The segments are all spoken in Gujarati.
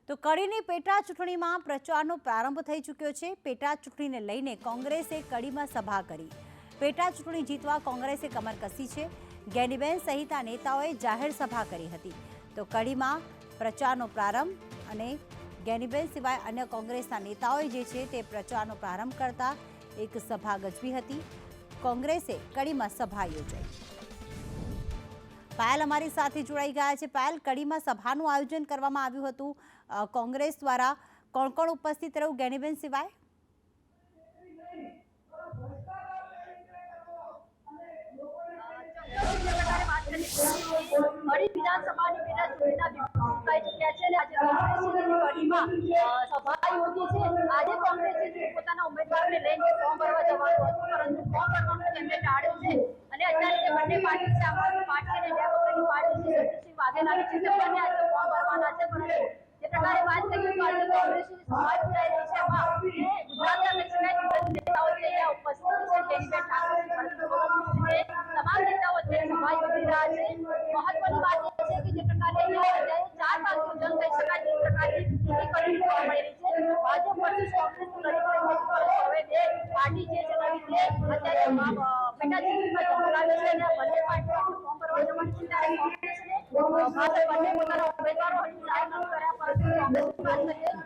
તો કડીની પેટા ચૂંટણીમાં પ્રચારનો પ્રારંભ થઈ ચૂક્યો છે। પેટા ચૂંટણીને લઈને કોંગ્રેસે કડીમાં સભા કરી। પેટા ચૂંટણી જીતવા કોંગ્રેસે કમર કસી છે। જ્ઞાનીબેન સહિતના નેતાઓએ જાહેર સભા કરી હતી। તો કડીમાં પ્રચારનો પ્રારંભ અને જ્ઞાનીબેન સિવાય અન્ય કોંગ્રેસના નેતાઓએ જે છે તે પ્રચારનો પ્રારંભ કરતા એક સભા ગજવી હતી। કોંગ્રેસે કડીમાં સભા યોજાઈ। પાયલ અમારી સાથે જોડાઈ ગયા છે। પાયલ, કડીમાં સભાનું આયોજન કરવામાં આવ્યું હતું કોંગ્રેસ દ્વારા, કોણ કોણ ઉપસ્થિત રહ્યું જ્ઞાનીબેન સિવાય?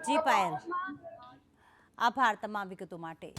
જી પાયલ, આભાર તમામ વિગતો માટે।